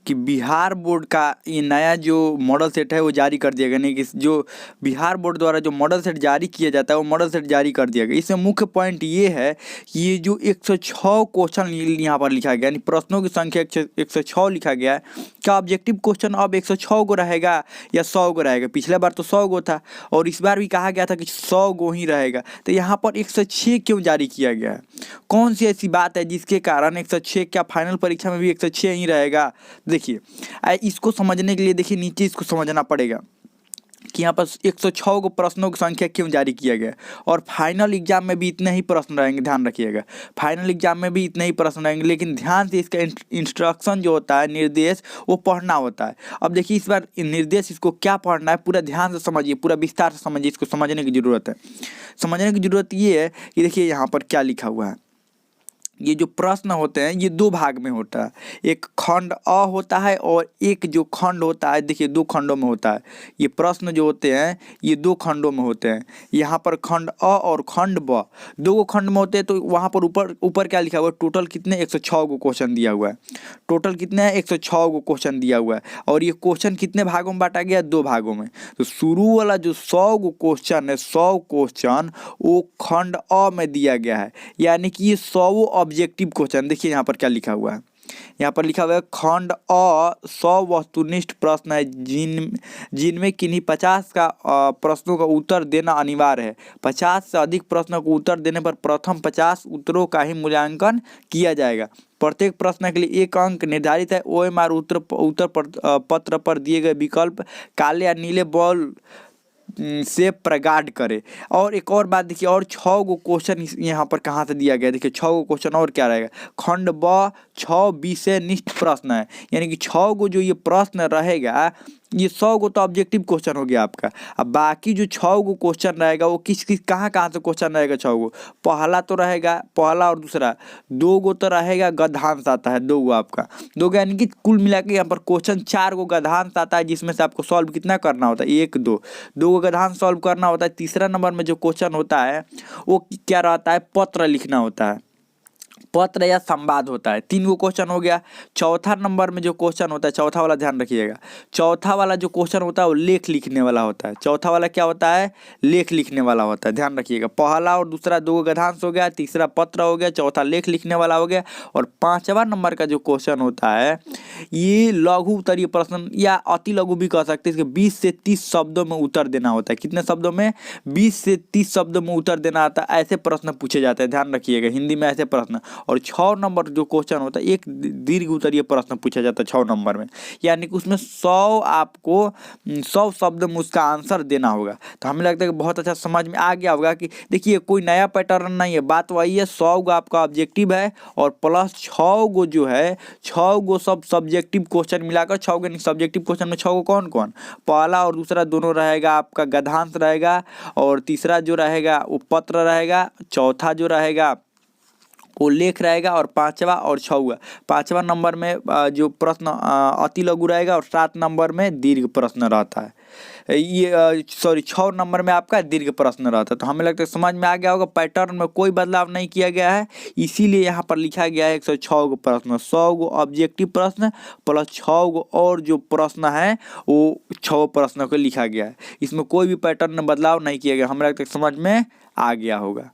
कि बिहार बोर्ड का ये नया जो मॉडल सेट है वो जारी कर दिया गया। नहीं कि जो बिहार बोर्ड द्वारा जो मॉडल सेट जारी किया जाता है वो मॉडल सेट जारी कर दिया गया। इसमें मुख्य पॉइंट ये है कि ये जो 106 क्वेश्चन यहाँ पर लिखा गया, यानी प्रश्नों की संख्या 106 लिखा गया है। क्या ऑब्जेक्टिव क्वेश्चन अब 106 गो रहेगा या 100 गो रहेगा? पिछले बार तो 100 गो था और इस बार भी कहा गया था कि 100 गो ही रहेगा। तो यहाँ पर 106 क्यों जारी किया गया है? कौन सी ऐसी बात है जिसके कारण 106? क्या फाइनल परीक्षा में भी 106 ही रहेगा? देखिए, इसको समझने के लिए देखिए नीचे इसको समझना पड़ेगा कि यहाँ पर 106 को प्रश्नों की संख्या क्यों जारी किया गया और फाइनल एग्जाम में भी इतने ही प्रश्न रहेंगे। ध्यान रखिएगा, फाइनल एग्जाम में भी इतने ही प्रश्न रहेंगे, लेकिन ध्यान से इसका इंस्ट्रक्शन जो होता है, निर्देश, वो पढ़ना होता है। अब देखिए इस बार निर्देश इसको क्या पढ़ना है, पूरा ध्यान से समझिए, पूरा विस्तार से समझिए, इसको समझने की जरूरत है। समझने की जरूरत ये है कि देखिए यहाँ पर क्या लिखा हुआ है। ये जो प्रश्न होते हैं ये दो भाग में होता है, एक खंड अ होता है और एक जो खंड होता है, देखिए 2 खंडों में होता है। ये प्रश्न जो होते हैं ये 2 खंडों में होते हैं। यहाँ पर खंड अ और खंड ब 2 खंड में होते हैं। तो वहाँ पर ऊपर क्या लिखा हुआ है? टोटल कितने? 106 को क्वेश्चन दिया हुआ है। टोटल कितने हैं? 106 को क्वेश्चन दिया हुआ है। और ये क्वेश्चन कितने भागों में बांटा गया? 2 भागों में। तो शुरू वाला जो 100 को क्वेश्चन है, 100 क्वेश्चन वो खंड अ में दिया गया है, यानी कि ये 100 ऑब्जेक्टिव क्वेश्चन। देखिए यहाँ पर क्या लिखा हुआ है, यहाँ पर लिखा हुआ है खंड अ 100 वस्तुनिष्ठ प्रश्न है जिनमें किन्हीं 50 का प्रश्नों का उत्तर देना अनिवार्य है। 50 से अधिक प्रश्नों को उत्तर देने पर प्रथम 50 उत्तरों का ही मूल्यांकन किया जाएगा। प्रत्येक प्रश्न के लिए 1 अंक निर्धारित है। OMR उत्तर पत्र पर दिए गए विकल्प काले या नीले बॉल से प्रगाढ़ करे। और एक और बात देखिए, और 6 गो क्वेश्चन यहाँ पर कहाँ से दिया गया? देखिए 6 गो क्वेश्चन और क्या रहेगा? खंड ब 6 विषय निष्ठ प्रश्न है, यानी कि 6 गो जो ये प्रश्न रहेगा, ये 100 गो तो ऑब्जेक्टिव क्वेश्चन हो गया आपका। अब बाकी जो 6 गो क्वेश्चन रहेगा वो किस कहाँ से क्वेश्चन रहेगा? 6 गो। पहला तो रहेगा, पहला और दूसरा 2 गो तो रहेगा गद्यांश आता है, 2 गो आपका, 2 गो, यानी कि कुल मिला के यहाँ पर क्वेश्चन 4 गो गद्यांश आता है, जिसमें से आपको सॉल्व कितना करना होता है? 1 2 गो गद्यांश सॉल्व करना होता है। तीसरा नंबर में जो क्वेश्चन होता है वो क्या रहता है? पत्र लिखना होता है, पत्र या संवाद होता है। 3 गो क्वेश्चन हो गया। चौथा नंबर में जो क्वेश्चन होता है, चौथा वाला ध्यान रखिएगा, चौथा वाला जो क्वेश्चन होता है वो लेख लिखने वाला होता है। चौथा वाला क्या होता है? लेख लिखने वाला होता है, ध्यान रखिएगा। पहला और दूसरा 2 गद्यांश हो गया, तीसरा पत्र हो गया, चौथा लेख लिखने वाला हो गया। और 5वां नंबर का जो क्वेश्चन होता है ये लघु उत्तरीय प्रश्न या अति लघु भी कह सकते हैं। इसके 20 से 30 शब्दों में उत्तर देना होता है। कितने शब्दों में? 20 से 30 शब्दों में उत्तर देना आता है। ऐसे प्रश्न पूछे जाते हैं, ध्यान रखिएगा, हिंदी में ऐसे प्रश्न। और 6 नंबर जो क्वेश्चन होता है एक दीर्घ उत्तरीय प्रश्न पूछा जाता है 6 नंबर में, यानी कि उसमें 100 आपको 100 शब्द में उसका आंसर देना होगा। तो हमें लगता है कि बहुत अच्छा समझ में आ गया होगा कि देखिए कोई नया पैटर्न नहीं है, बात वही है। 100 गो आपका ऑब्जेक्टिव है और प्लस 6 गो जो है 6 गो सब सब्जेक्टिव क्वेश्चन मिलाकर 6 गो सब्जेक्टिव क्वेश्चन में 6 गो कौन कौन? पहला और दूसरा दोनों रहेगा आपका गद्यांश रहेगा, और तीसरा जो रहेगा वो पत्र रहेगा, चौथा जो रहेगा वो लेख रहेगा, और 5वां और 5वां नंबर में जो प्रश्न अति लघु रहेगा, और 7 नंबर में दीर्घ प्रश्न रहता है। ये 6 नंबर में आपका दीर्घ प्रश्न रहता है। तो हमें लगता है समझ में आ गया होगा, पैटर्न में कोई बदलाव नहीं किया गया है, इसीलिए यहाँ पर लिखा गया है 106 गो प्रश्न, 100 गो ऑब्जेक्टिव प्रश्न प्लस 6 गो और जो प्रश्न है वो 6 प्रश्नों को लिखा गया है। इसमें कोई भी पैटर्न में बदलाव नहीं किया गया। हमें लगता है समझ में आ गया होगा।